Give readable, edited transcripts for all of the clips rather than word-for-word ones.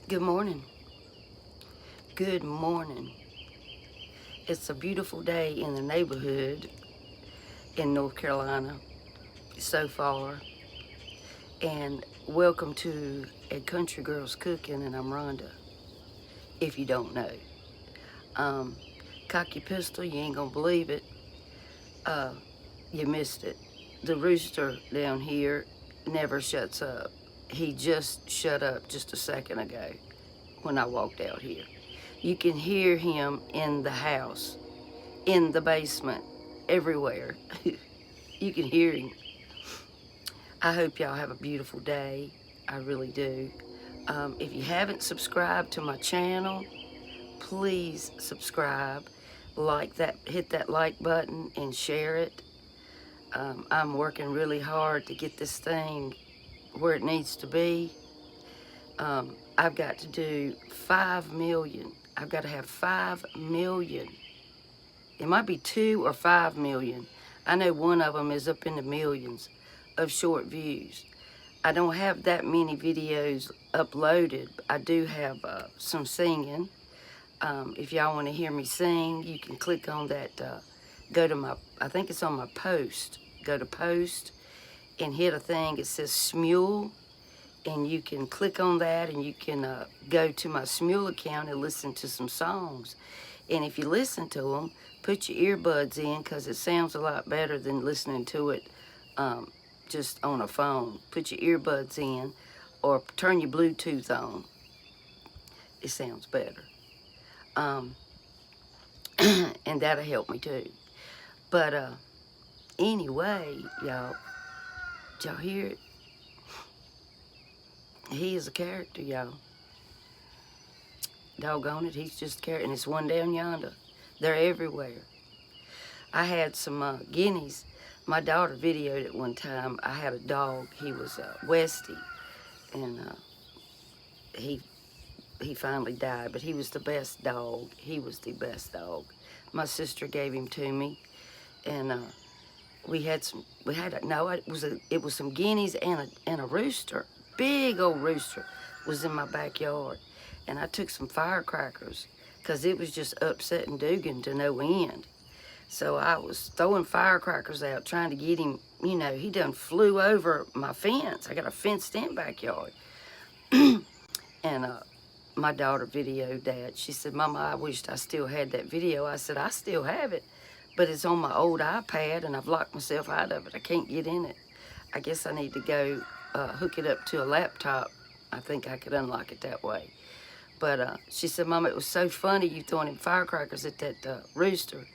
Good morning. Good morning. It's a beautiful day in the neighborhood in North Carolina so far. And welcome to A Country Girl's Cooking, and I'm Rhonda, if you don't know. Cock your pistol, you ain't gonna believe it. You missed it. The rooster down here never shuts up. He just shut up just a second ago when I walked out here. You can hear him in the house, in the basement, everywhere. You can hear him. I hope y'all have a beautiful day. I really do. If you haven't subscribed to my channel, please subscribe. Hit that like button and share it. I'm working really hard to get this thing where it needs to be. I've got to do 5 million. I've got to have 5 million. It might be 2 or 5 million. I know one of them is up in the millions of short views. I don't have that many videos uploaded. I do have some singing. If y'all want to hear me sing, you can click on that. Go to my, I think it's on my post. Go to post and hit a thing. It says Smule. And you can click on that and you can go to my Smule account and listen to some songs. And if you listen to them, put your earbuds in because it sounds a lot better than listening to it just on a phone. Put your earbuds in or turn your Bluetooth on. It sounds better. And that'll help me too. But anyway, y'all, did y'all hear it? He is a character, y'all. Doggone it, he's just a character. And it's one down yonder. They're everywhere. I had some guineas. My daughter videoed it one time. I had a dog. He was Westy. And he finally died. But he was the best dog. He was the best dog. My sister gave him to me. And it was some guineas and a rooster. Big old rooster was in my backyard. And I took some firecrackers because it was just upsetting Dugan to no end. So I was throwing firecrackers out trying to get him, he done flew over my fence. I got a fenced-in backyard. And my daughter videoed that. She said, Mama, I wished I still had that video. I said, I still have it, but it's on my old iPad and I've locked myself out of it. I can't get in it. I guess I need to go hook it up to a laptop. I think I could unlock it that way. But she said, Mama, it was so funny you throwing in firecrackers at that rooster.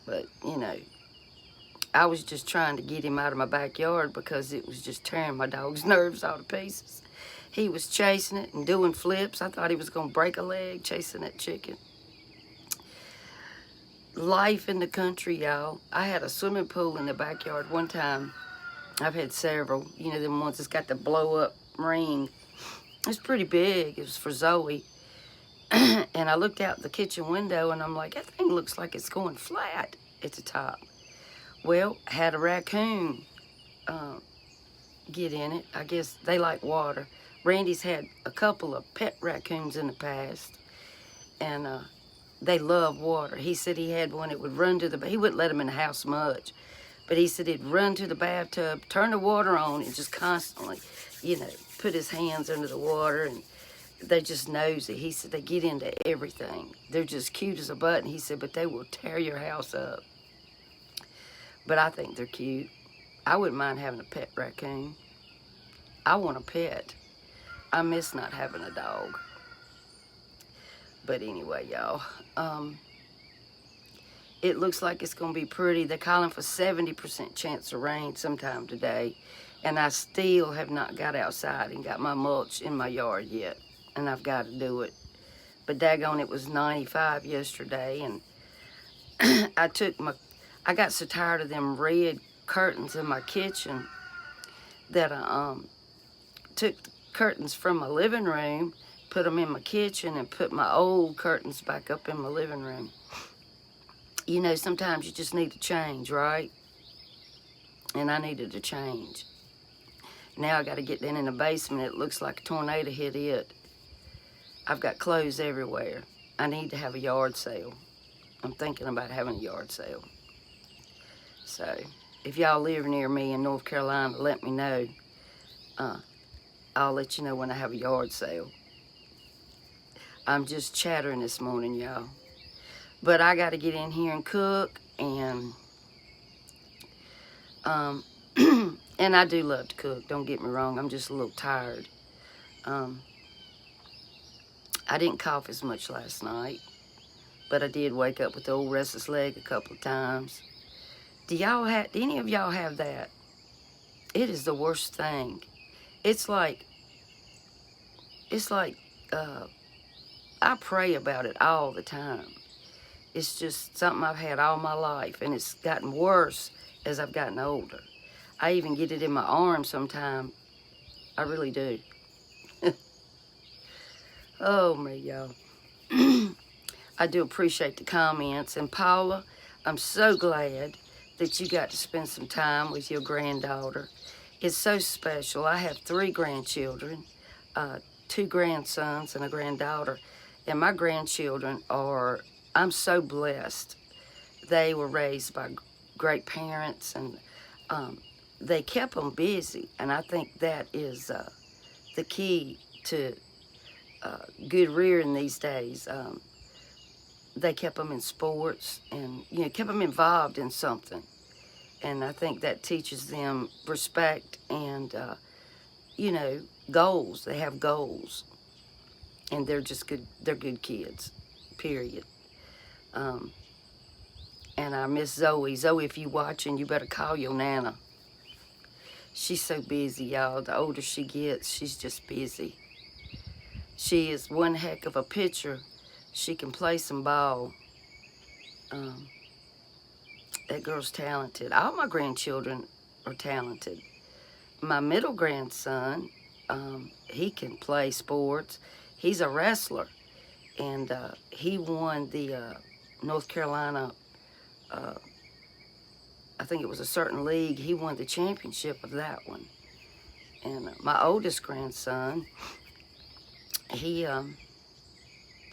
But, I was just trying to get him out of my backyard because it was just tearing my dog's nerves all to pieces. He was chasing it and doing flips. I thought he was going to break a leg chasing that chicken. Life in the country, y'all. I had a swimming pool in the backyard one time. I've had several. Them ones that's got the blow-up ring. It's pretty big. It was for Zoe. And I looked out the kitchen window and I'm like, that thing looks like it's going flat at the top. Well, I had a raccoon get in it. I guess they like water. Randy's had a couple of pet raccoons in the past. And they love water. He said he had one that would run to he wouldn't let them in the house much. But he said he'd run to the bathtub, turn the water on, and just constantly, put his hands under the water, and they just nosy. He said they get into everything. They're just cute as a button. He said, but they will tear your house up. But I think they're cute. I wouldn't mind having a pet raccoon. I want a pet. I miss not having a dog. But anyway, y'all, it looks like it's going to be pretty. They're calling for 70% chance of rain sometime today. And I still have not got outside and got my mulch in my yard yet. And I've got to do it. But daggone, it was 95 yesterday. And I got so tired of them red curtains in my kitchen that I took the curtains from my living room, put them in my kitchen, and put my old curtains back up in my living room. Sometimes you just need to change, right? And I needed to change. Now I got to get down in the basement. It looks like a tornado hit it. I've got clothes everywhere. I need to have a yard sale. I'm thinking about having a yard sale. So if y'all live near me in North Carolina, let me know. I'll let you know when I have a yard sale. I'm just chattering this morning, y'all. But I got to get in here and cook, and and I do love to cook. Don't get me wrong. I'm just a little tired. I didn't cough as much last night, but I did wake up with the old restless leg a couple of times. Do any of y'all have that? It is the worst thing. It's like I pray about it all the time. It's just something I've had all my life, and it's gotten worse as I've gotten older. I even get it in my arm sometimes. I really do. Oh, me, y'all. I do appreciate the comments. And Paula, I'm so glad that you got to spend some time with your granddaughter. It's so special. I have 3 grandchildren, 2 grandsons and a granddaughter. And my grandchildren I'm so blessed. They were raised by great parents, and they kept them busy. And I think that is the key to good rearing these days. They kept them in sports and, kept them involved in something. And I think that teaches them respect and, goals. They have goals. And they're just good. They're good kids, period. And I miss Zoe. Zoe, if you watching, you better call your Nana. She's so busy, y'all. The older she gets, she's just busy. She is one heck of a pitcher. She can play some ball. That girl's talented. All my grandchildren are talented. My middle grandson, he can play sports. He's a wrestler. And he won the North Carolina, I think it was a certain league. He won the championship of that one. And my oldest grandson, he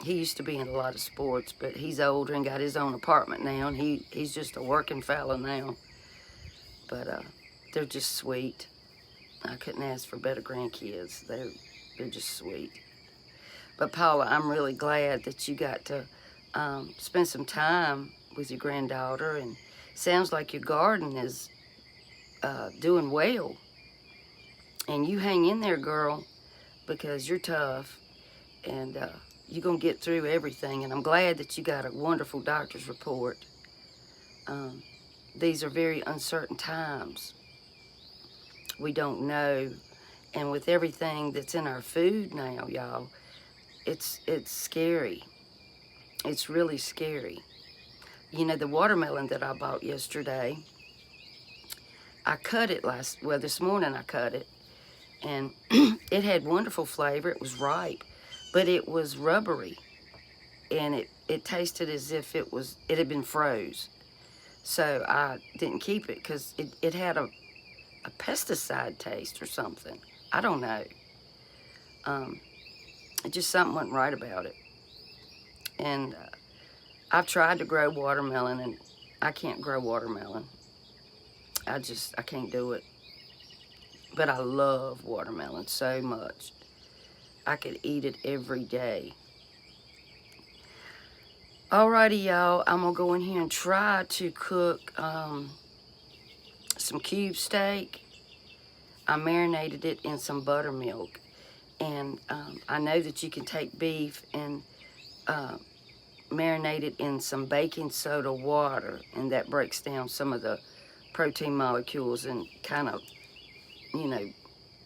used to be in a lot of sports, but he's older and got his own apartment now, and he's just a working fella now. But they're just sweet. I couldn't ask for better grandkids. They're just sweet. But Paula, I'm really glad that you got to spend some time with your granddaughter, and sounds like your garden is doing well. And you hang in there, girl, because you're tough, and you're going to get through everything. And I'm glad that you got a wonderful doctor's report. These are very uncertain times. We don't know. And with everything that's in our food now, y'all, it's scary. It's really scary. The watermelon that I bought yesterday, I cut it this morning I cut it. And it had wonderful flavor. It was ripe, but it was rubbery. And it tasted as if it had been froze. So I didn't keep it because it had a pesticide taste or something. I don't know. Just something wasn't right about it. And I've tried to grow watermelon, and I can't grow watermelon. I can't do it. But I love watermelon so much. I could eat it every day. Alrighty, y'all. I'm going to go in here and try to cook some cube steak. I marinated it in some buttermilk. And I know that you can take beef and marinate it in some baking soda water, and that breaks down some of the protein molecules and kind of,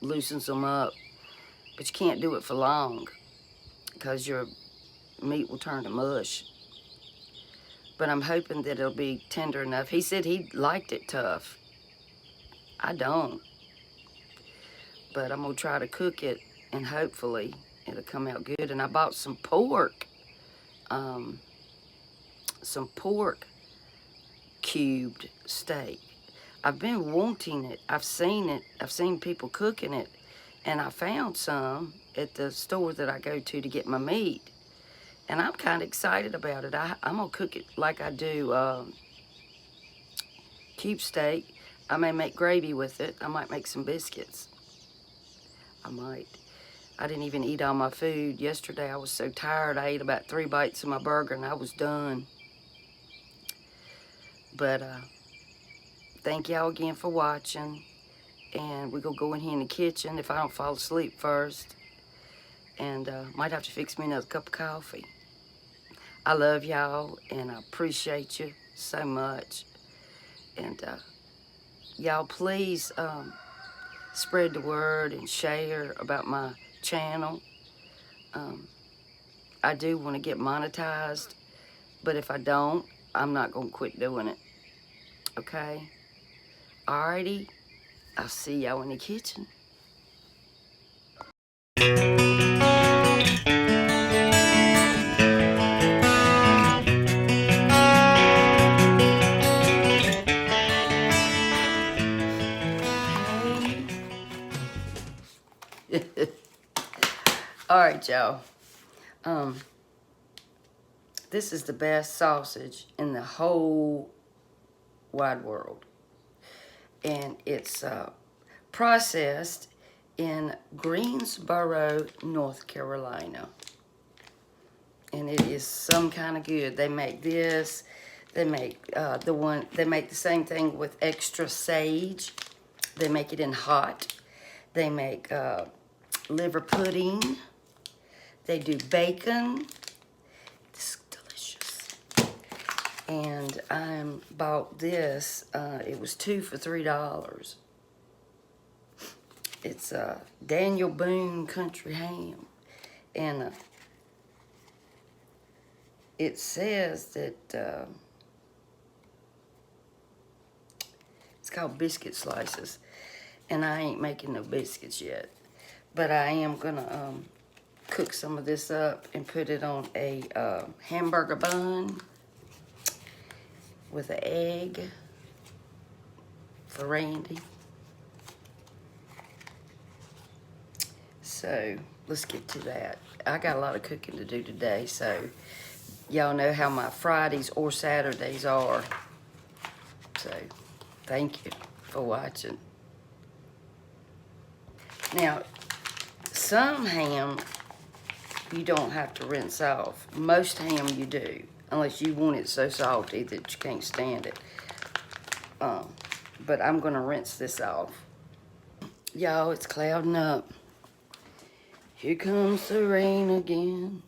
loosens them up. But you can't do it for long because your meat will turn to mush. But I'm hoping that it'll be tender enough. He said he liked it tough. I don't. But I'm going to try to cook it, and hopefully it'll come out good. And I bought some pork. Some pork cubed steak. I've been wanting it. I've seen it. I've seen people cooking it. And I found some at the store that I go to get my meat. And I'm kind of excited about it. I'm going to cook it like I do cube steak. I may make gravy with it. I might make some biscuits. I might. I didn't even eat all my food. Yesterday I was so tired. I ate about 3 bites of my burger and I was done. But thank y'all again for watching. And we're going to go in here in the kitchen if I don't fall asleep first. And might have to fix me another cup of coffee. I love y'all and I appreciate you so much. And y'all please spread the word and share about my channel. I do want to get monetized, but if I don't, I'm not going to quit doing it. Okay? Alrighty. I'll see y'all in the kitchen. Alright, y'all. This is the best sausage in the whole wide world. And it's processed in Greensboro, North Carolina. And it is some kind of good. They make this. They make they make the same thing with extra sage. They make it in hot. They make liver pudding. They do bacon. It's delicious. And I bought this. It was 2 for $3. It's Daniel Boone Country Ham. And it says that it's called biscuit slices. And I ain't making no biscuits yet. But I am going to cook some of this up and put it on a hamburger bun with an egg for Randy. So let's get to that. I got a lot of cooking to do today, so y'all know how my Fridays or Saturdays are. So thank you for watching. Now, some ham you don't have to rinse off. Most ham you do, unless you want it so salty that you can't stand it. But I'm gonna rinse this off. Y'all, it's clouding up. Here comes the rain again.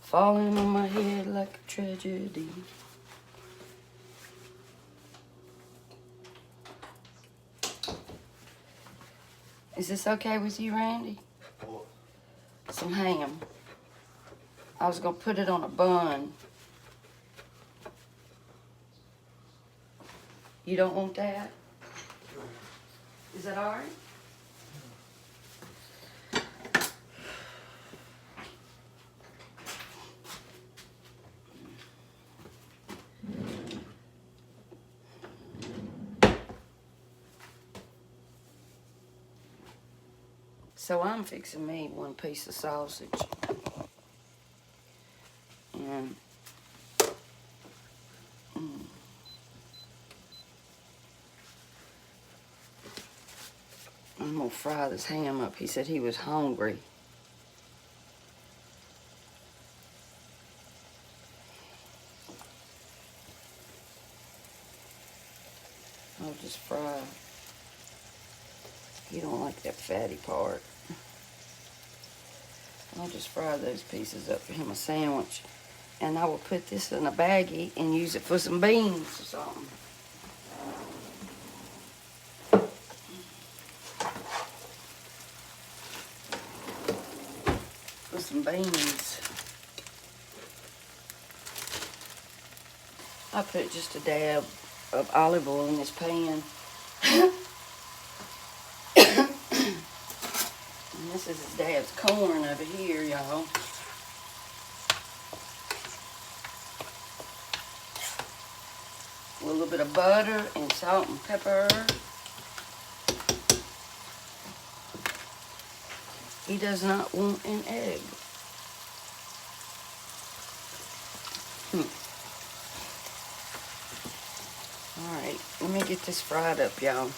Falling on my head like a tragedy. Is this okay with you, Randy? Some ham. I was gonna put it on a bun. You don't want that? Is that all right? So I'm fixing me one piece of sausage. And I'm gonna fry this ham up. He said he was hungry. I'll just fry. You don't like that fatty part. I'll just fry those pieces up for him a sandwich. And I will put this in a baggie and use it for some beans or something. For some beans. I put just a dab of olive oil in this pan. And this is his dad's corn over here, y'all. With a little bit of butter and salt and pepper. He does not want an egg. Alright, let me get this fried up, y'all.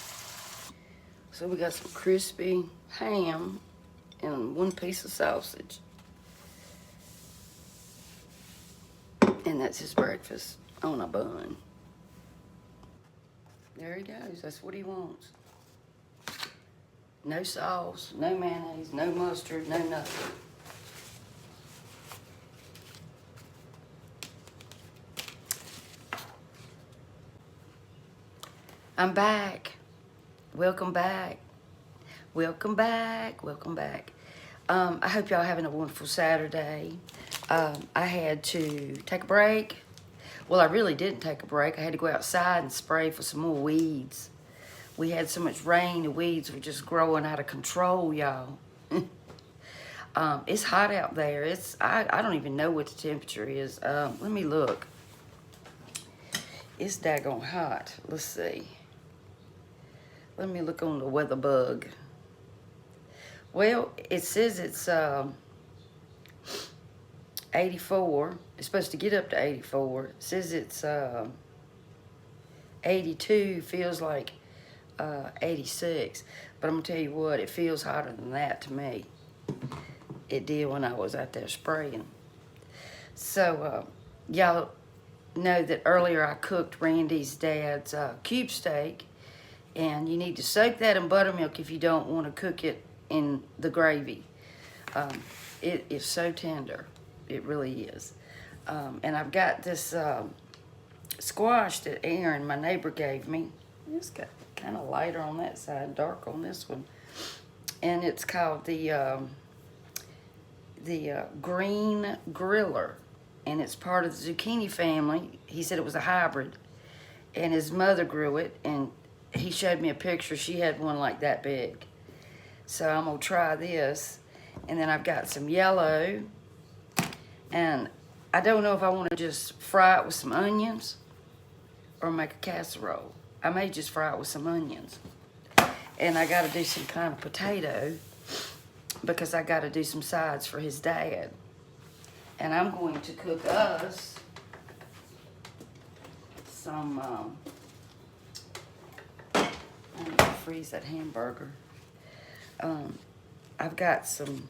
So we got some crispy ham and 1 piece of sausage. And that's his breakfast on a bun. There he goes. That's what he wants. No sauce, no mayonnaise, no mustard, no nothing. I'm back. Welcome back. Welcome back. Welcome back. I hope y'all having a wonderful Saturday. I had to take a break. Well, I really didn't take a break. I had to go outside and spray for some more weeds. We had so much rain, the weeds were just growing out of control, y'all. It's hot out there. I don't even know what the temperature is. Let me look. It's daggone hot. Let's see. Let me look on the weather bug. Well, it says it's 84. It's supposed to get up to 84. It says it's 82. Feels like 86. But I'm going to tell you what, it feels hotter than that to me. It did when I was out there spraying. So, y'all know that earlier I cooked Randy's dad's cube steak. And you need to soak that in buttermilk if you don't want to cook it in the gravy. It is so tender. It really is. And I've got this squash that Aaron, my neighbor, gave me. It's got kind of lighter on that side, dark on this one. And it's called the green griller. And it's part of the zucchini family. He said it was a hybrid. And his mother grew it, and he showed me a picture. She had one like that big. So I'm going to try this. And then I've got some yellow. And I don't know if I want to just fry it with some onions or make a casserole. I may just fry it with some onions. And I got to do some kind of potato because I got to do some sides for his dad. And I'm going to cook us some... I need to freeze that hamburger. I've got some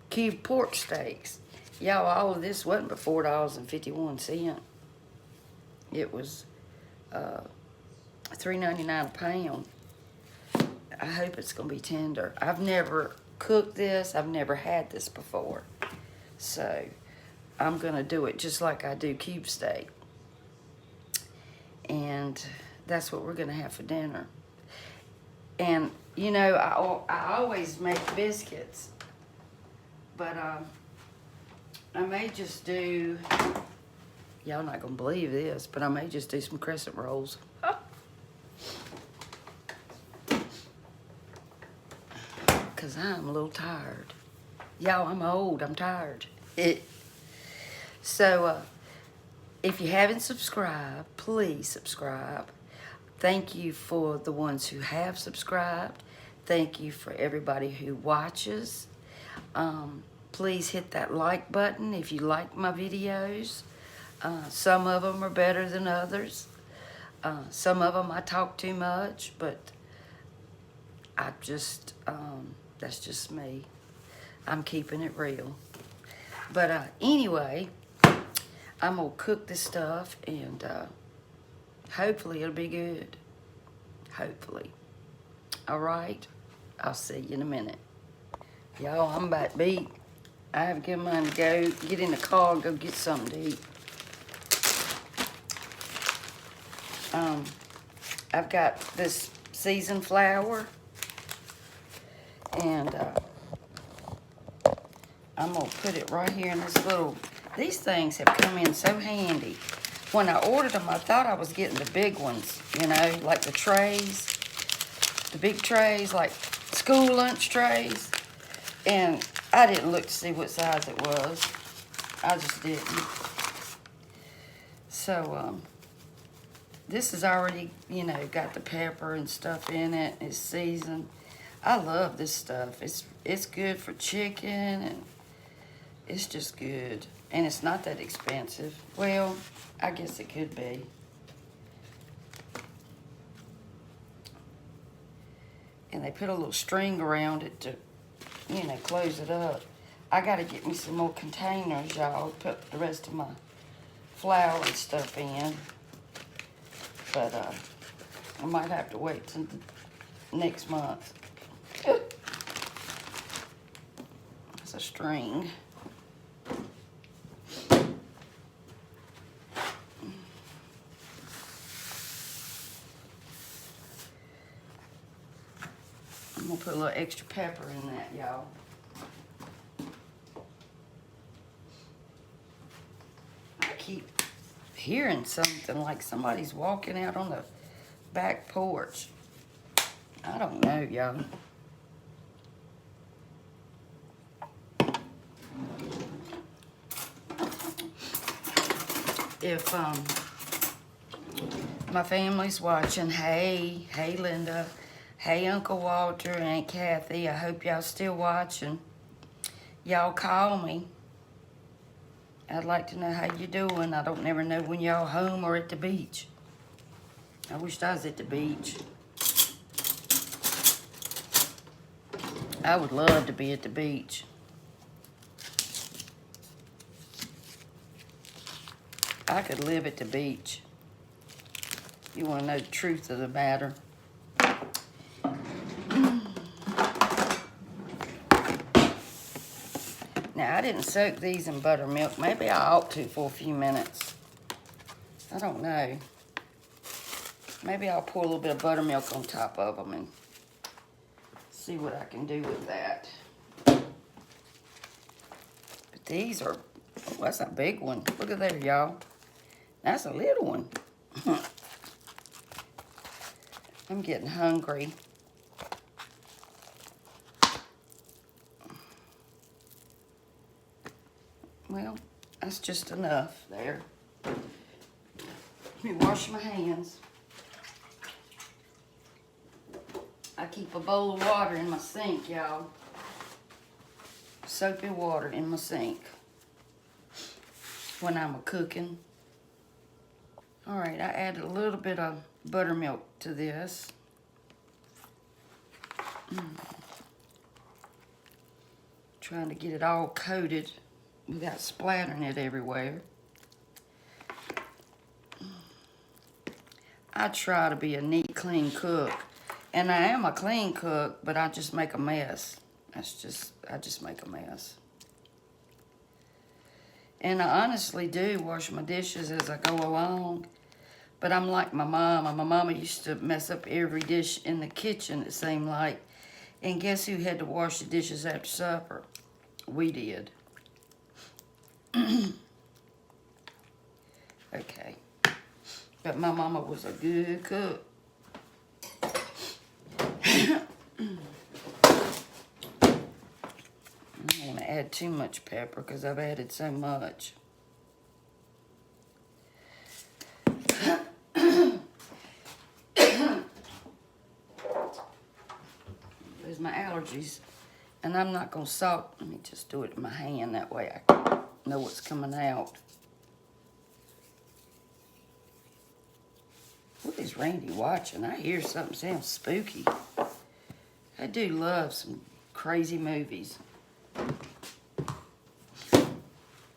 cube pork steaks. Y'all, all of this wasn't but $4.51. It was $3.99 a pound. I hope it's gonna be tender. I've never cooked this. I've never had this before. So I'm gonna do it just like I do cube steak. And that's what we're gonna have for dinner. And you know, I always make biscuits, but I may just do, y'all not gonna believe this, but I may just do some crescent rolls. Cause I'm a little tired. Y'all, I'm old, I'm tired. So if you haven't subscribed, please subscribe. Thank you for the ones who have subscribed. Thank you for everybody who watches. Please hit that like button if you like my videos. Some of them are better than others. Some of them I talk too much, but I just, that's just me. I'm keeping it real. But anyway, I'm gonna cook this stuff and hopefully it'll be good. Hopefully. All right, I'll see you in a minute. Y'all, I'm about beat. I have to get mine to go get in the car and go get something to eat. I've got this seasoned flour, and I'm gonna put it right here in this little, these things have come in so handy. When I ordered them, I thought I was getting the big ones, you know, like the trays, the big trays, like school lunch trays. And I didn't look to see what size it was. I just didn't. So, this is already, you know, got the pepper and stuff in it. It's seasoned. I love this stuff. It's good for chicken, and it's just good. And it's not that expensive. Well, I guess it could be. And they put a little string around it to, you know, close it up. I gotta get me some more containers, y'all, to put the rest of my flour and stuff in. But I might have to wait till next month. It's a string. I'm gonna put a little extra pepper in that, y'all. I keep hearing something like somebody's walking out on the back porch. I don't know, y'all. If my family's watching, hey Linda, hey Uncle Walter, Aunt Kathy, I hope y'all still watching. Y'all call me. I'd like to know how you doing. I don't never know when y'all home or at the beach. I wished I was at the beach. I would love to be at the beach. I could live at the beach. You want to know the truth of the matter. Now, I didn't soak these in buttermilk. Maybe I ought to for a few minutes. I don't know. Maybe I'll pour a little bit of buttermilk on top of them and see what I can do with that. But these are, oh, that's a big one. Look at there, y'all. That's a little one. I'm getting hungry. Well, that's just enough there. Let me wash my hands. I keep a bowl of water in my sink, y'all. Soapy water in my sink when I'm cooking. All right, I added a little bit of buttermilk to this. Trying to get it all coated without splattering it everywhere. I try to be a neat, clean cook. And I am a clean cook, but I just make a mess. I just make a mess. And I honestly do wash my dishes as I go along. But I'm like my mama. My mama used to mess up every dish in the kitchen, it seemed like. And guess who had to wash the dishes after supper? We did. Okay. But my mama was a good cook. I don't want to add too much pepper because I've added so much. There's my allergies. And I'm not going to salt. Let me just do it in my hand. That way I know what's coming out. What is Randy watching? I hear something sound spooky. I do love some crazy movies.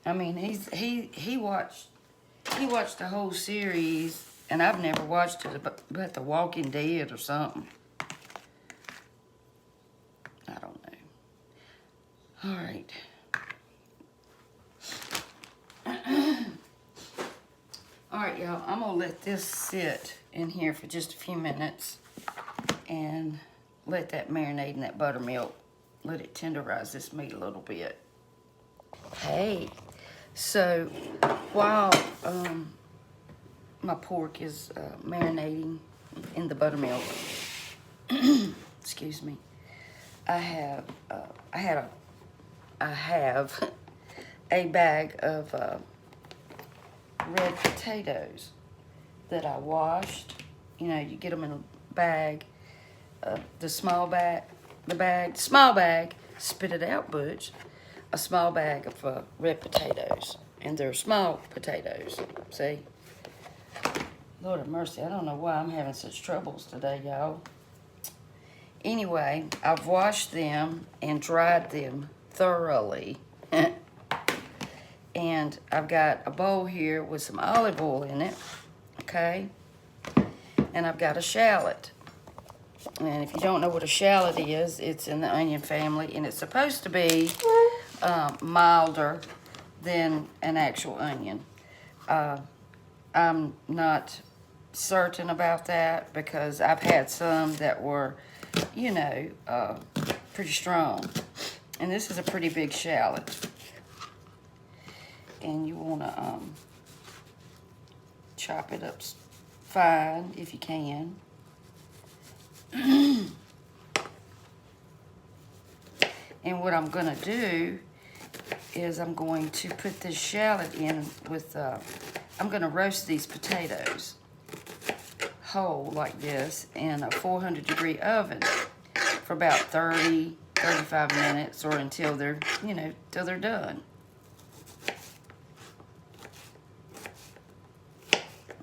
I mean, he watched the whole series, and I've never watched it, but The Walking Dead or something. I don't know. All right. All right, y'all, I'm gonna let this sit in here for just a few minutes and let that marinate in that buttermilk. Let it tenderize this meat a little bit. Hey, so while my pork is marinating in the buttermilk, excuse me, I have a bag of red potatoes that I washed. You know, you get them in a bag, the small bag, the bag, small bag, spit it out, Butch. A small bag of red potatoes. And they're small potatoes, see? Lord have mercy, I don't know why I'm having such troubles today, y'all. Anyway, I've washed them and dried them thoroughly. And I've got a bowl here with some olive oil in it, okay? And I've got a shallot. And if you don't know what a shallot is, it's in the onion family, and it's supposed to be milder than an actual onion. I'm not certain about that because I've had some that were, you know, pretty strong. And this is a pretty big shallot. And you want to chop it up fine if you can. And what I'm going to do is I'm going to put this shallot in with, I'm going to roast these potatoes whole like this in a 400-degree oven for about 30, 35 minutes or until they're, you know, till they're done.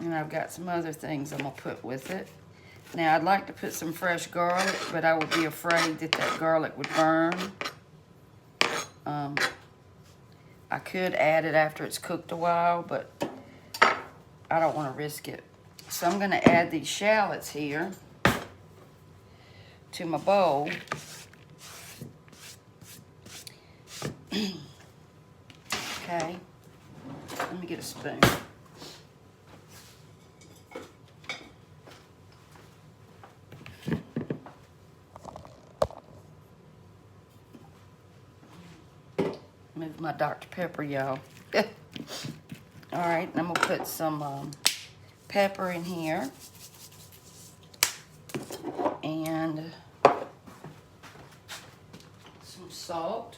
And I've got some other things I'm going to put with it. Now, I'd like to put some fresh garlic, but I would be afraid that that garlic would burn. I could add it after it's cooked a while, but I don't want to risk it. So I'm going to add these shallots here to my bowl. Okay. Let me get a spoon. Move my Dr. Pepper, y'all. All right, and I'm gonna put some pepper in here, and some salt.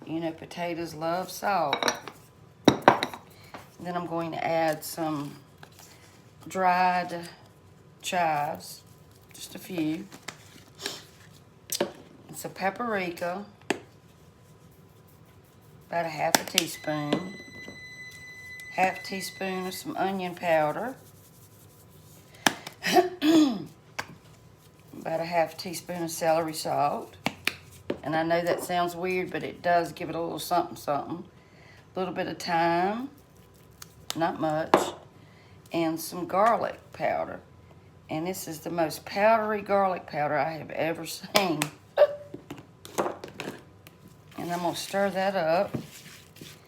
You know, potatoes love salt. And then I'm going to add some dried chives, just a few. Some paprika, about a half a teaspoon, half teaspoon of some onion powder, about a half teaspoon of celery salt. And I know that sounds weird, but it does give it a little something, something. A little bit of thyme, not much, and some garlic powder. And this is the most powdery garlic powder I have ever seen. And I'm going to stir that up.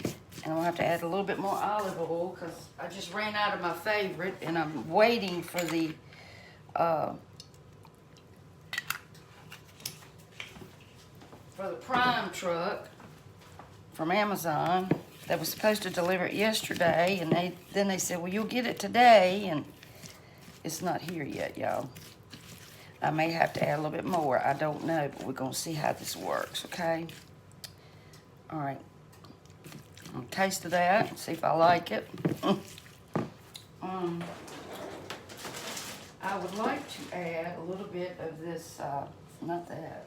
And I'm going to have to add a little bit more olive oil because I just ran out of my favorite. And I'm waiting for the Prime truck from Amazon that was supposed to deliver it yesterday. And then they said, well, you'll get it today. And it's not here yet, y'all. I may have to add a little bit more. I don't know, but we're going to see how this works, okay? All right, I'm gonna taste of that and see if I like it. I would like to add a little bit of this, not that.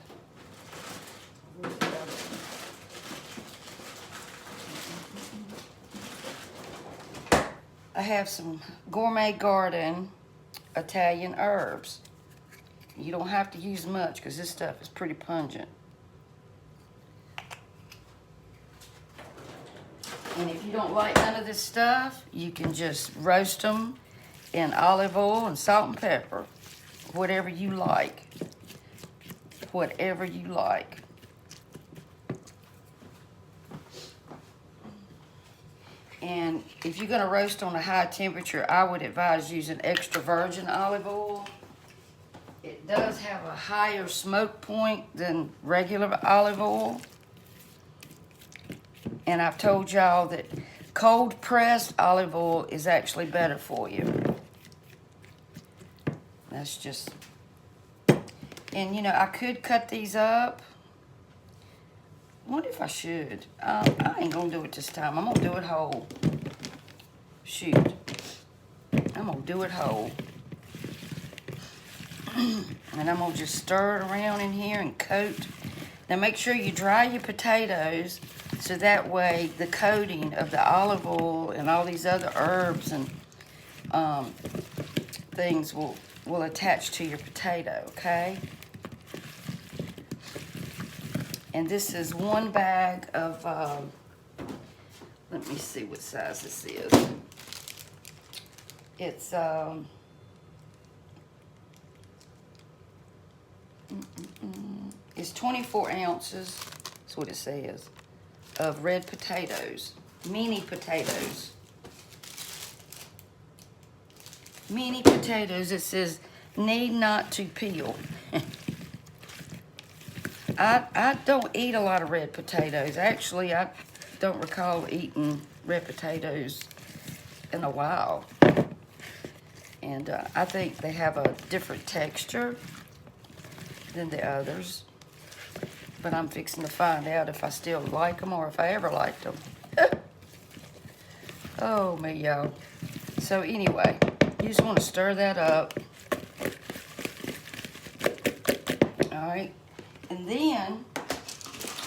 I have some Gourmet Garden Italian herbs. You don't have to use much because this stuff is pretty pungent. And if you don't like none of this stuff, you can just roast them in olive oil and salt and pepper. Whatever you like. Whatever you like. And if you're going to roast on a high temperature, I would advise using extra virgin olive oil. It does have a higher smoke point than regular olive oil. And I've told y'all that cold pressed olive oil is actually better for you. That's just, and you know, I could cut these up. What if I should? I ain't gonna do it this time. I'm gonna do it whole. Shoot. I'm gonna do it whole. And I'm going to just stir it around in here and coat. Now make sure you dry your potatoes so that way the coating of the olive oil and all these other herbs and things will attach to your potato, okay? And this is 1 bag of, let me see what size this is. It's 24 ounces, that's what it says, of red potatoes, mini potatoes. Mini potatoes, it says, need not to peel. I don't eat a lot of red potatoes. Actually, I don't recall eating red potatoes in a while. And I think they have a different texture than the others. But I'm fixing to find out if I still like them or if I ever liked them. Oh, me, y'all. So anyway, you just want to stir that up. All right. And then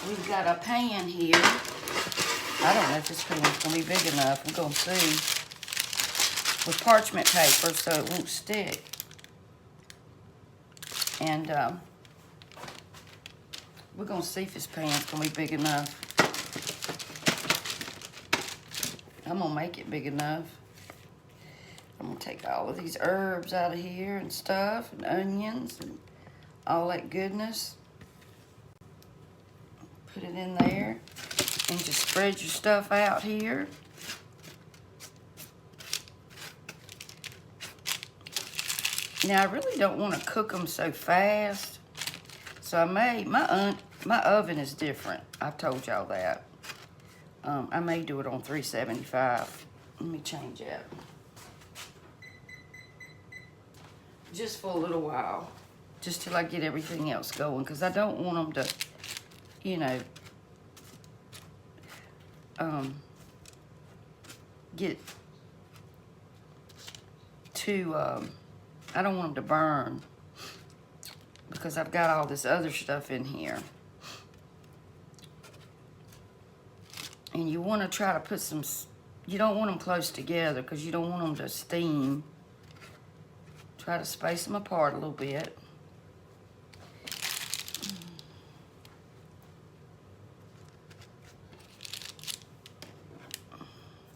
we've got a pan here. I don't know if this pan's going to be big enough. I'm going to see. With parchment paper so it won't stick. And we're going to see if this pan's going to be big enough. I'm going to make it big enough. I'm going to take all of these herbs out of here and stuff, and onions, and all that goodness. Put it in there, and just spread your stuff out here. Now, I really don't want to cook them so fast, so I may, my oven is different. I've told y'all that. I may do it on 375. Let me change that. Just for a little while, just till I get everything else going, because I don't want them to, you know, get too, I don't want them to burn, because I've got all this other stuff in here. And you want to try to put some, you don't want them close together because you don't want them to steam. Try to space them apart a little bit.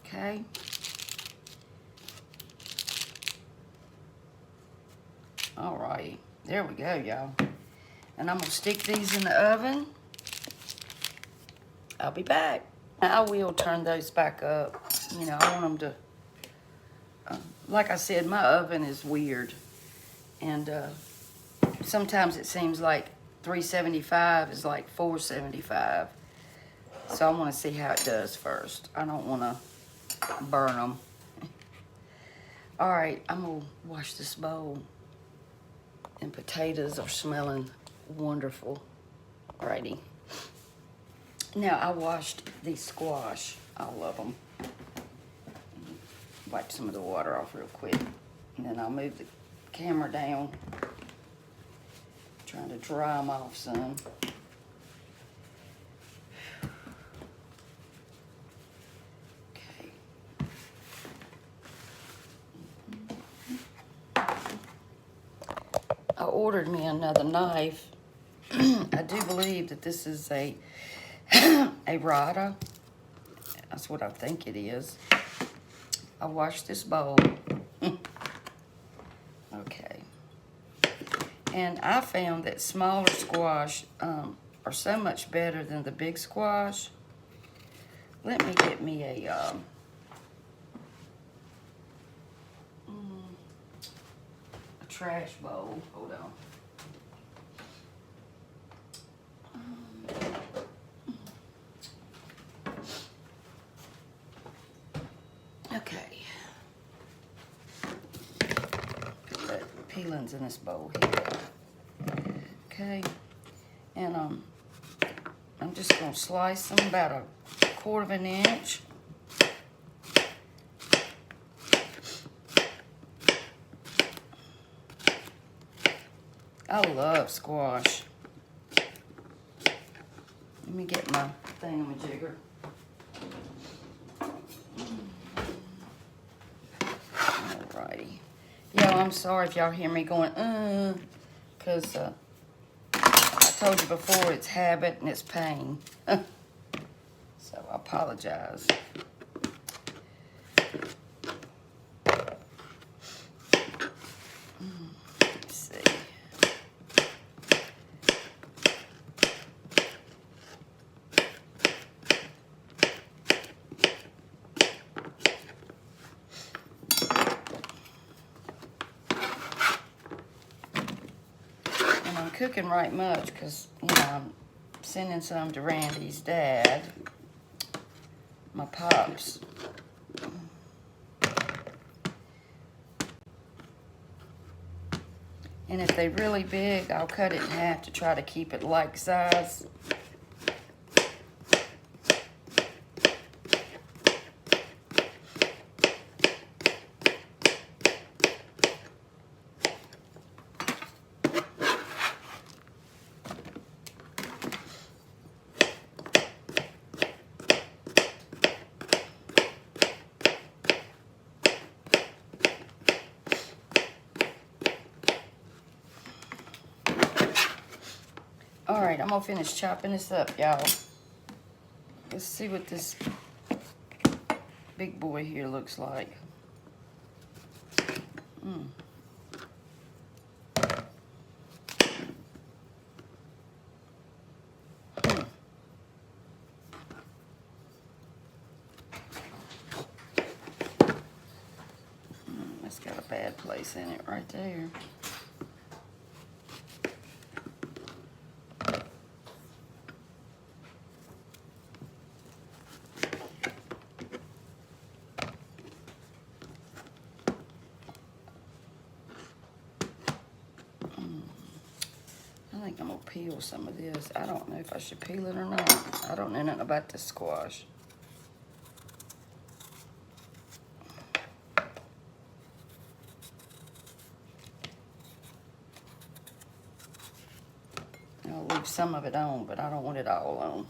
Okay. Alrighty, there we go, y'all. And I'm gonna stick these in the oven. I'll be back. I will turn those back up. You know, I want them to, like I said, my oven is weird. And sometimes it seems like 375 is like 475. So I want to see how it does first. I don't want to burn them. All right, I'm going to wash this bowl. And potatoes are smelling wonderful. Alrighty. Now, I washed these squash, all of them. Wipe some of the water off real quick. And then I'll move the camera down. Trying to dry them off some. Okay. I ordered me another knife. I do believe that this is a Rada. That's what I think it is. I washed this bowl. Okay. And I found that smaller squash are so much better than the big squash. Let me get me a trash bowl. Hold on. Okay. Put the peelings in this bowl here. Okay. And I'm just gonna slice them about a 1/4 of an inch. I love squash. Let me get my thingamajigger. Alrighty. Yeah, I'm sorry if y'all hear me going, because I told you before, it's habit and it's pain. So I apologize. Let's see. And I'm cooking right much because, you know, I'm sending some to Randy's dad, my pops. And if they're really big, I'll cut it in half to try to keep it like size. Alright, I'm gonna finish chopping this up, y'all. Let's see what this big boy here looks like. That's got a bad place in it right there. I think I'm gonna peel some of this. I don't know if I should peel it or not. I don't know nothing about this squash. I'll leave some of it on, but I don't want it all on.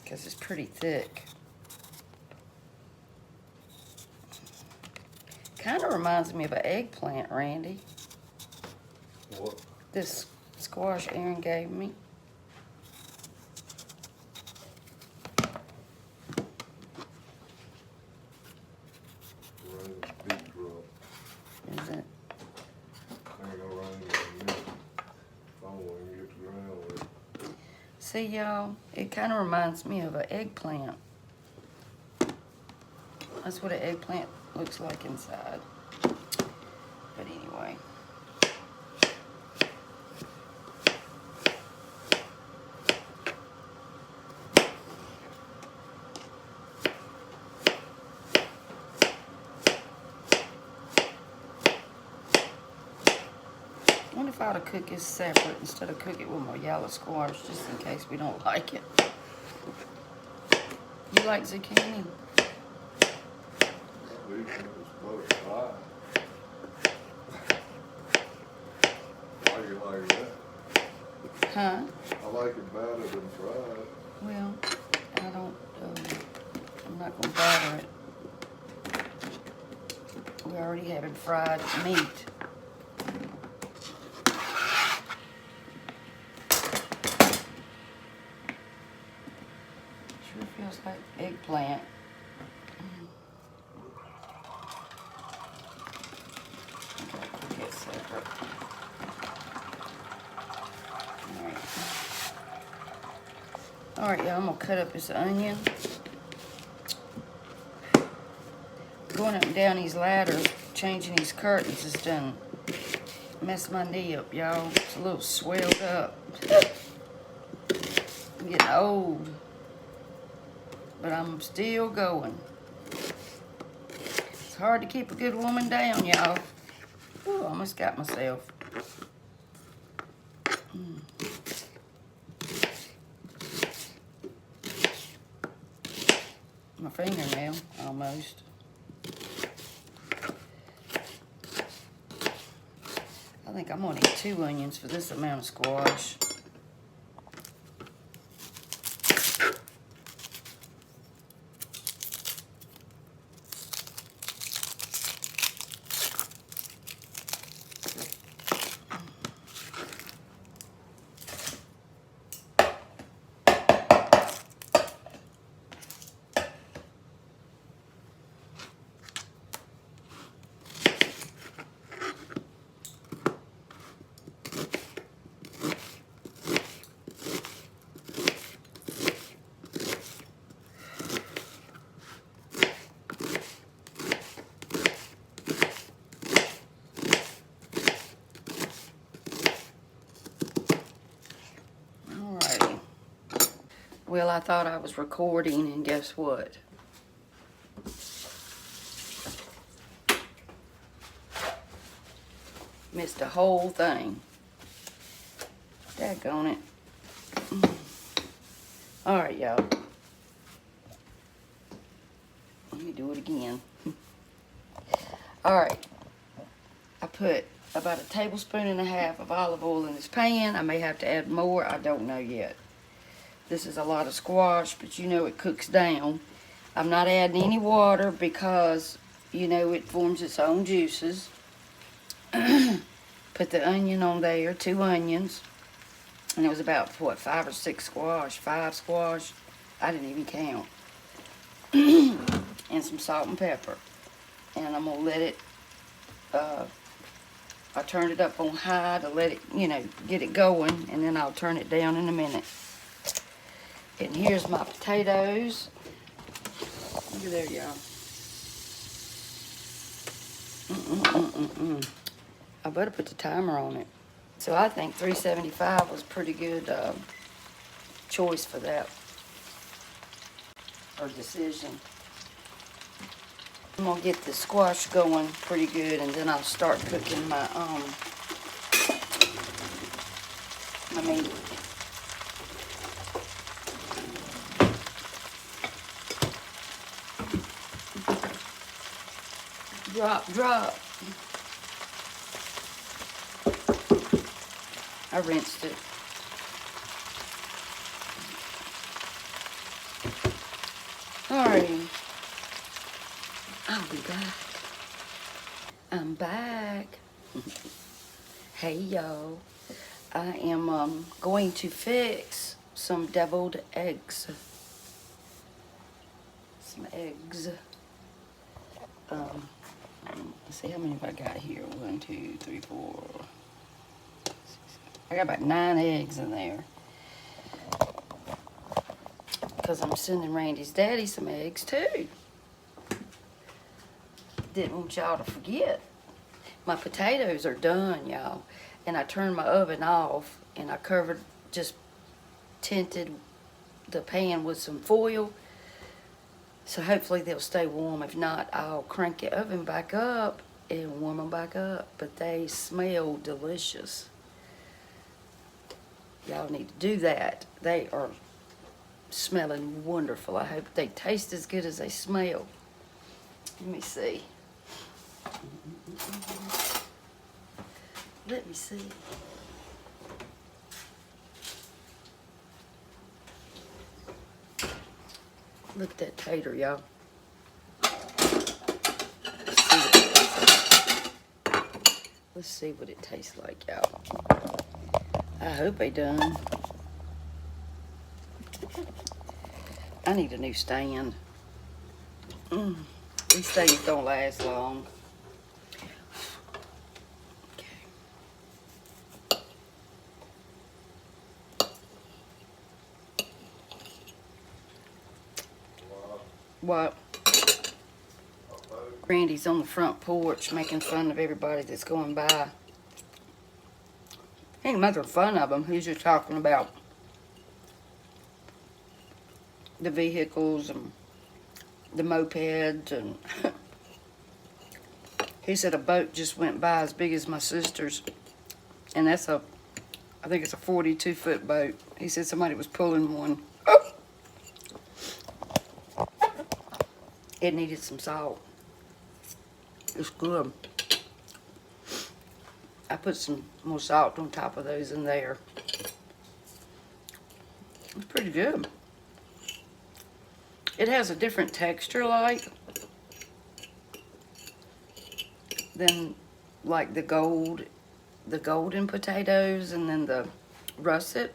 Because it's pretty thick. Kind of reminds me of an eggplant, Randy. What? This squash Aaron gave me. Rain a big drop. Is it? Ain't gonna rain in a minute. I don't want to get the ground wet. See, y'all, it kind of reminds me of an eggplant. That's what an eggplant looks like inside. But anyway. I wonder if I ought to cook this separate instead of cook it with my yellow squash, just in case we don't like it. You like zucchini? These things both high. Why you like that? Huh? I like it better than fried. Well, I don't, I'm not gonna batter it. We already having fried meat. Sure feels like eggplant. Okay, cook it separate. Alright, y'all, I'm gonna cut up this onion. Going up and down these ladders, changing these curtains has done messed my knee up, y'all. It's a little swelled up. I'm getting old, but I'm still going. It's hard to keep a good woman down, y'all. Ooh, almost got myself. My fingernail, almost. think I'm gonna need 2 onions for this amount of squash. Alrighty. Well, I thought I was recording, and guess what? Missed the whole thing. Daggone it. Alright, y'all. Let me do it again. Alright. I put about 1.5 tablespoons of olive oil in this pan. I may have to add more. I don't know yet. This is a lot of squash, but you know it cooks down. I'm not adding any water because, you know, it forms its own juices. Put the onion on there, 2 onions. And it was about, what, 5 or 6 squash? 5 squash. I didn't even count. And some salt and pepper. And I'm going to let it, I turned it up on high to let it, you know, get it going. And then I'll turn it down in a minute. And here's my potatoes. Look at there, y'all. I better put the timer on it. So I think 375 was pretty good choice for that. Or decision. I'm gonna get the squash going pretty good, and then I'll start cooking my meat. Drop, drop. I rinsed it. Alrighty. I'll be back. I'm back. Hey y'all. I am going to fix some deviled eggs. Some eggs. Let's see how many have I got here. 1, 2, 3, 4. I got about 9 eggs in there. Because I'm sending Randy's daddy some eggs too. Didn't want y'all to forget. My potatoes are done, y'all. And I turned my oven off and I covered, just tinted the pan with some foil. So hopefully they'll stay warm. If not, I'll crank the oven back up and warm them back up. But they smell delicious. Y'all need to do that. They are smelling wonderful. I hope they taste as good as they smell. Let me see. Let me see. Look at that tater, y'all. Let's see what it tastes like, y'all. I hope they done. I need a new stand. These things don't last long. Okay. What? Randy's on the front porch making fun of everybody that's going by. He ain't making fun of them. He's just talking about the vehicles and the mopeds, and he said a boat just went by as big as my sister's, and that's I think it's a 42-foot boat. He said somebody was pulling one. Oh! It needed some salt. It's good. I put some more salt on top of those in there. It's pretty good. It has a different texture than like the golden potatoes and then the russet.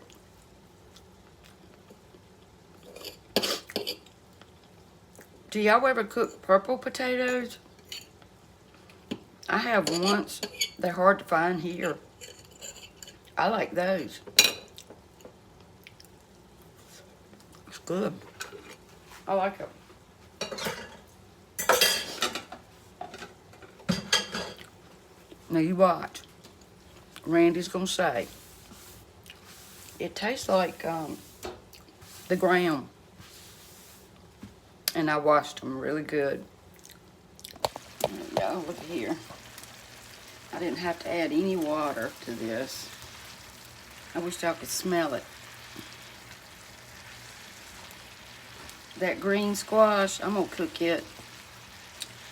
Do y'all ever cook purple potatoes? I have once. They're hard to find here. I like those. It's good. I like it. Now you watch. Randy's gonna say, it tastes like the ground. And I washed them really good. Y'all look here. I didn't have to add any water to this. I wish y'all could smell it. That green squash, I'm gonna cook it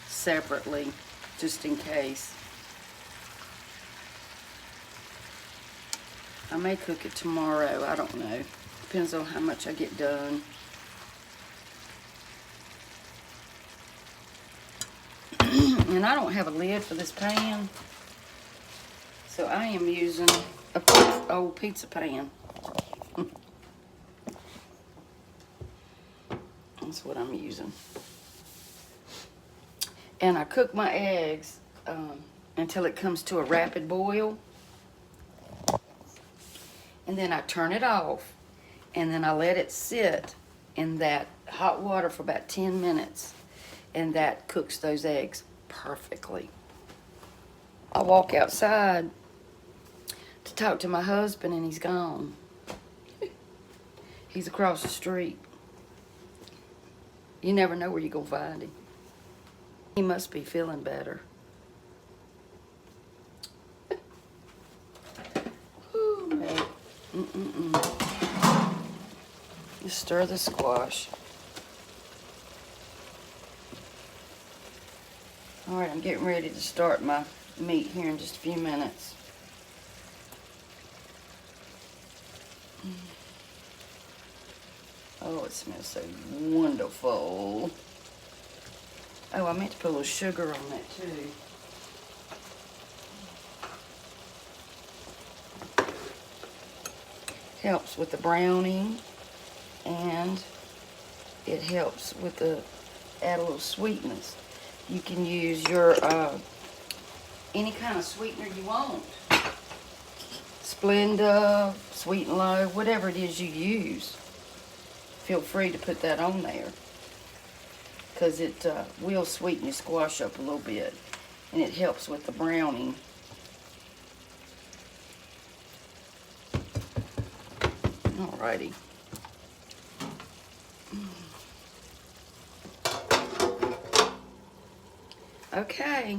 separately, just in case. I may cook it tomorrow, I don't know. Depends on how much I get done. And I don't have a lid for this pan, so I am using a old pizza pan. That's what I'm using. And I cook my eggs until it comes to a rapid boil. And then I turn it off. And then I let it sit in that hot water for about 10 minutes. And that cooks those eggs perfectly. I walk outside to talk to my husband and he's gone. He's across the street. You never know where you're gonna find him. He must be feeling better. Ooh, man. Just stir the squash. All right, I'm getting ready to start my meat here in just a few minutes. Oh, it smells so wonderful. Oh, I meant to put a little sugar on that too. Helps with the browning, and it helps with the add a little sweetness. You can use your any kind of sweetener you want. Splenda, Sweet and Low, whatever it is you use. Feel free to put that on there, because it will sweeten your squash up a little bit, and it helps with the browning. Alrighty. Okay.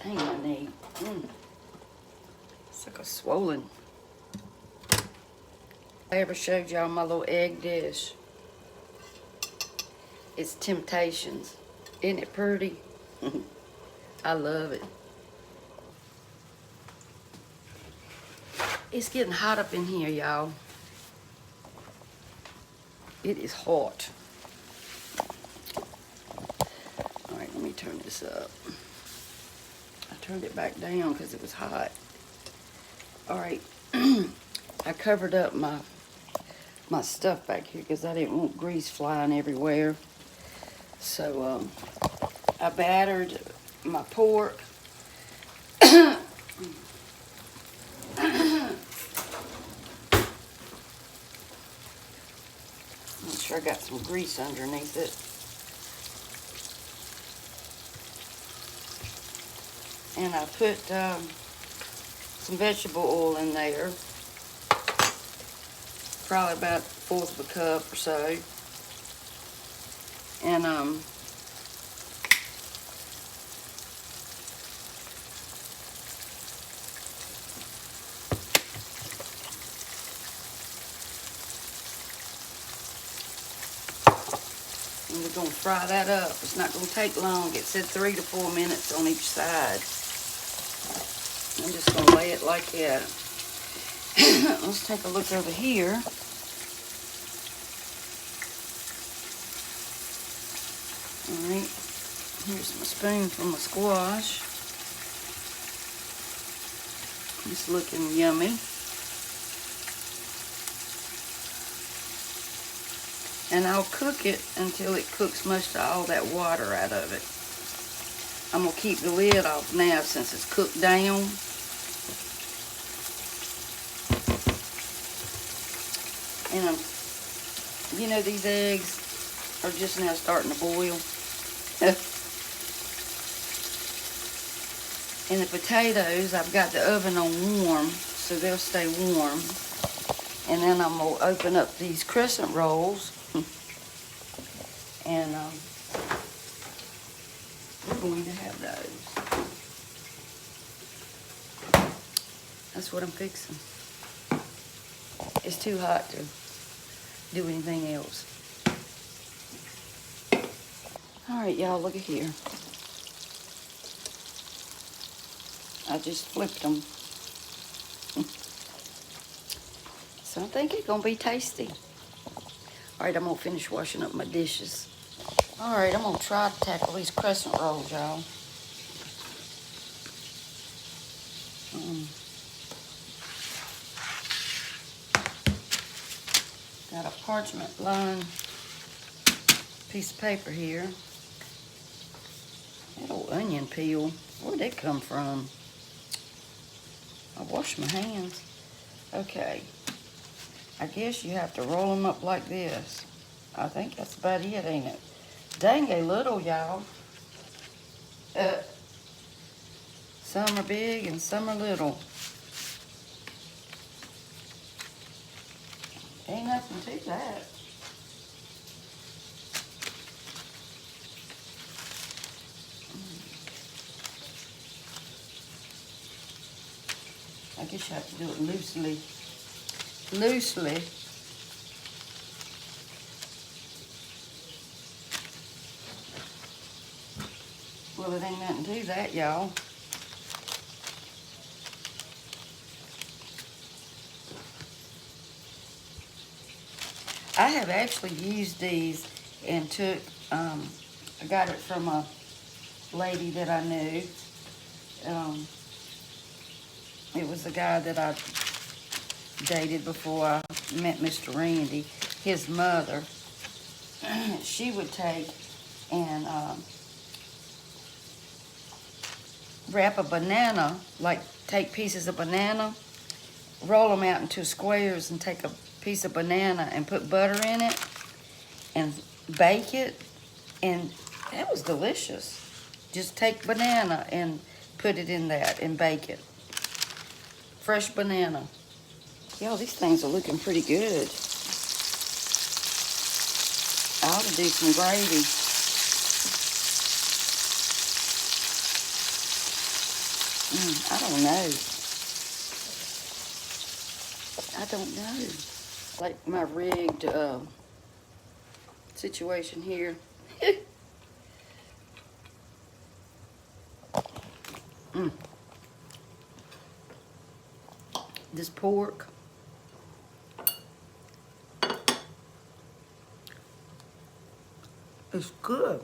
Dang my knee. It's like a swollen. I ever showed y'all my little egg dish. It's Temptations. Isn't it pretty? I love it. It's getting hot up in here, y'all. It is hot. All right, let me turn this up. I turned it back down because it was hot. All right, I covered up my stuff back here because I didn't want grease flying everywhere. So I battered my pork. Make sure I got some grease underneath it. And I put some vegetable oil in there. Probably about 1/4 of a cup or so. And we're going to fry that up. It's not going to take long. It said 3 to 4 minutes on each side. I'm just gonna lay it like that. Let's take a look over here. All right, here's my spoon from the squash. It's looking yummy. And I'll cook it until it cooks most of all that water out of it. I'm gonna keep the lid off now since it's cooked down. And you know, these eggs are just now starting to boil. And the potatoes, I've got the oven on warm, so they'll stay warm. And then I'm gonna open up these crescent rolls. And we're going to have those. That's what I'm fixing. It's too hot to do anything else. All right, y'all, look at here. I just flipped them. So I think it's gonna be tasty. All right, I'm gonna finish washing up my dishes. All right, I'm gonna try to tackle these crescent rolls, y'all. Got a parchment lined piece of paper here. That old onion peel, where'd that come from? I washed my hands. Okay, I guess you have to roll them up like this. I think that's about it, ain't it? Dang, they little, y'all. Some are big and some are little. Ain't nothing to that. I guess you have to do it loosely. Loosely. Well, it ain't nothing to that, y'all. I have actually used these and took, I got it from a lady that I knew. It was a guy that I dated before I met Mr. Randy. His mother, she would take and wrap a banana, like take pieces of banana, roll them out into squares and take a piece of banana and put butter in it and bake it, and that was delicious. Just take banana and put it in that and bake it. Fresh banana. Yo, these things are looking pretty good. I ought to do some gravy. I don't know. Like my rigged situation here. This pork. It's good.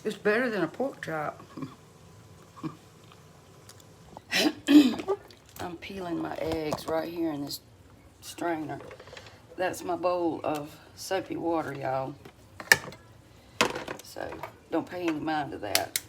It's better than a pork chop. I'm peeling my eggs right here in this strainer. That's my bowl of soapy water, y'all. So don't pay any mind to that.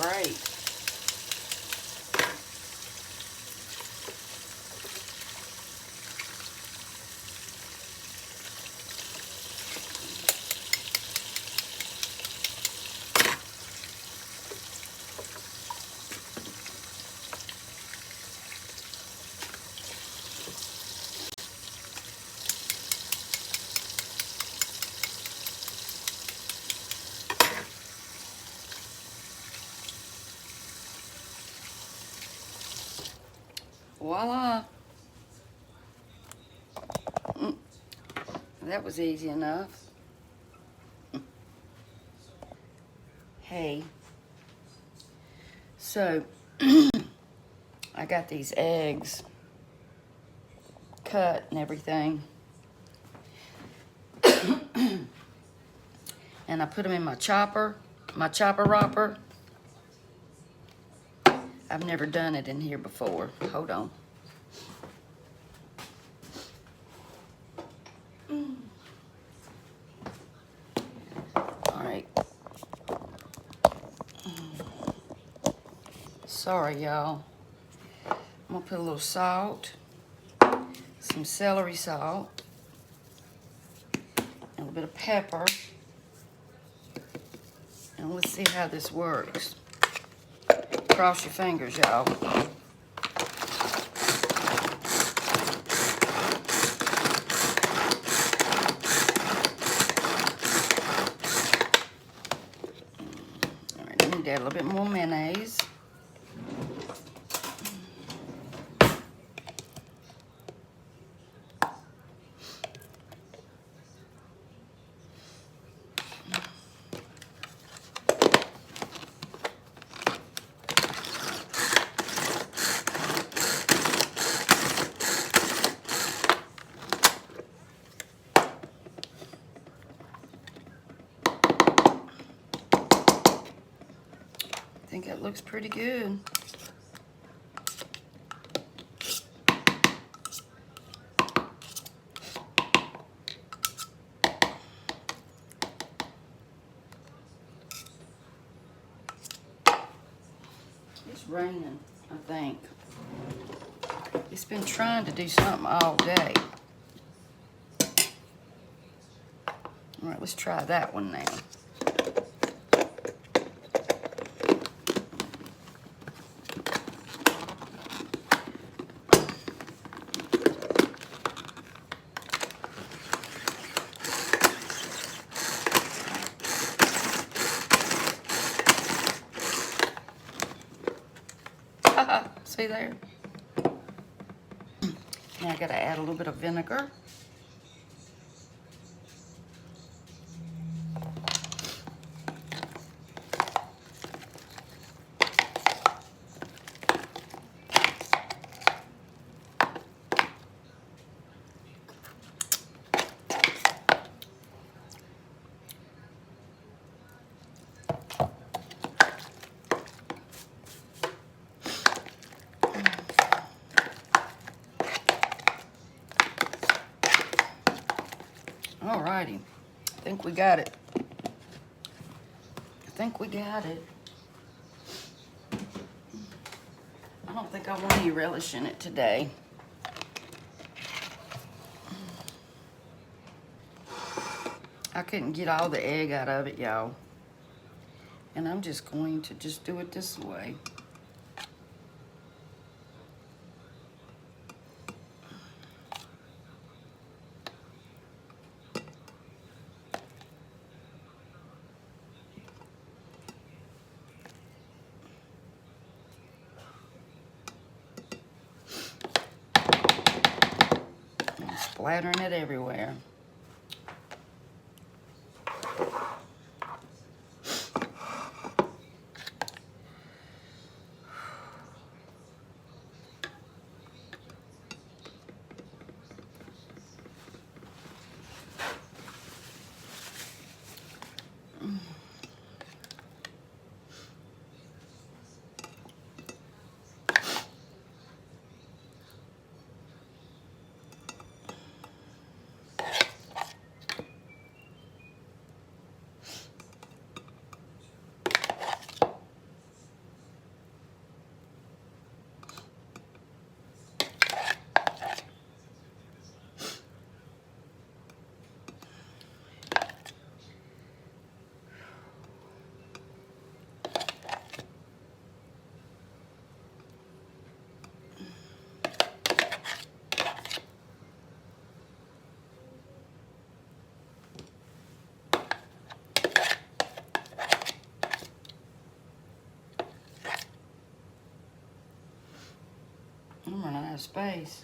great. Voila. That was easy enough. Hey. So, I got these eggs cut and everything. And I put them in my chopper ropper. I've never done it in here before. Hold on. All right. Sorry, y'all. I'm gonna put a little salt, some celery salt, and a little bit of pepper. And let's see how this works. Cross your fingers, y'all. All right, let me add a little bit more mayonnaise. I think that looks pretty good. It's raining, I think. It's been trying to do something all day. All right, let's try that one now. See there? Now I gotta add a little bit of vinegar. Alrighty, I think we got it. I don't think I want any relish in it today. I couldn't get all the egg out of it, y'all. And I'm just going to just do it this way. Splattering it everywhere. I'm running out of space.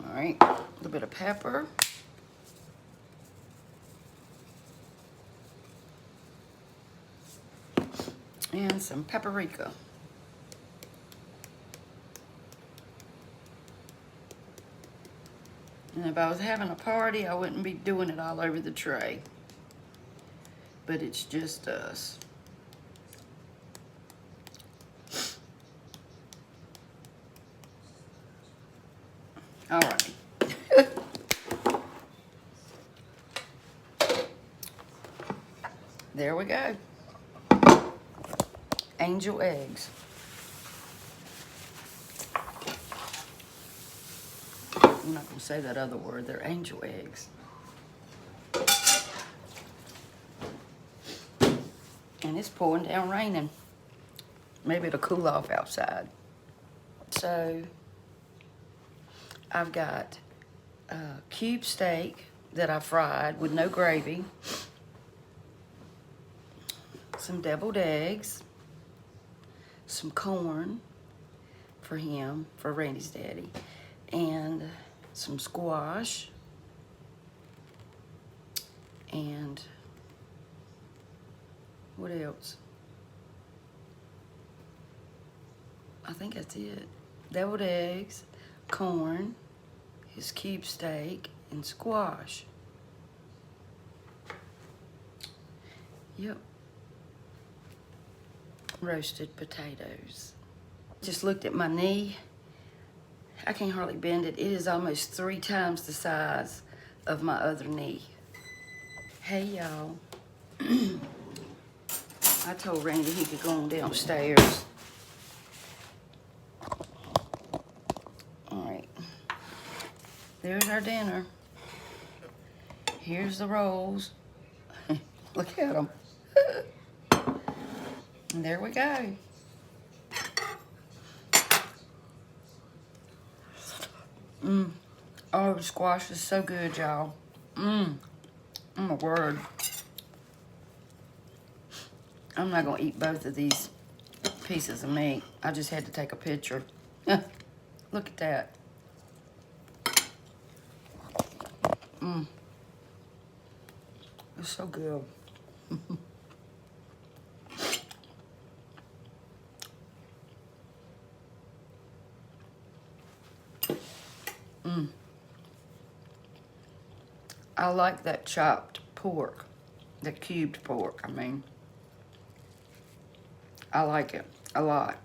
All right, a little bit of pepper. And some paprika. And if I was having a party, I wouldn't be doing it all over the tray. But it's just us. All right. There we go. Angel eggs. I'm not going to say that other word. They're angel eggs. And it's pouring down raining. Maybe it'll cool off outside. So I've got cube steak that I fried with no gravy. Some deviled eggs. Some corn for him, for Randy's daddy. And some squash. And what else? I think that's it. Deviled eggs, corn, his cube steak, and squash. Yep. Roasted potatoes. Just looked at my knee. I can't hardly bend it. It is almost 3 times the size of my other knee. Hey, y'all. I told Randy he could go on downstairs. All right. There's our dinner. Here's the rolls. Look at them. And there we go. Oh, the squash is so good, y'all. Oh my word. I'm not gonna eat both of these pieces of meat. I just had to take a picture. Look at that. It's so good. I like that chopped pork, the cubed pork, I mean. I like it a lot.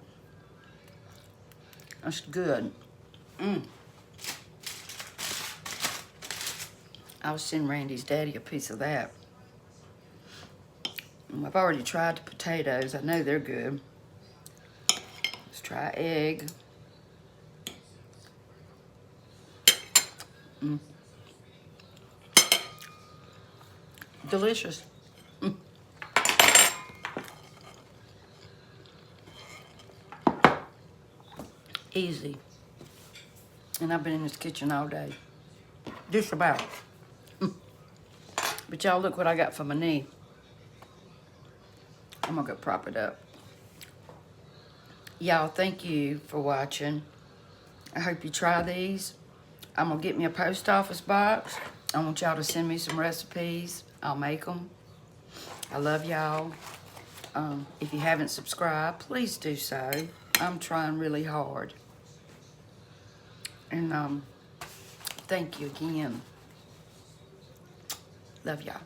That's good. I'll send Randy's daddy a piece of that. I've already tried the potatoes. I know they're good. Let's try egg. Delicious. Easy. And I've been in this kitchen all day. Just about. But y'all look what I got for my knee. I'm gonna go prop it up. Y'all, thank you for watching. I hope you try these. I'm gonna get me a post office box. I want y'all to send me some recipes. I'll make them. I love y'all. If you haven't subscribed, please do so. I'm trying really hard. And thank you again. Love y'all.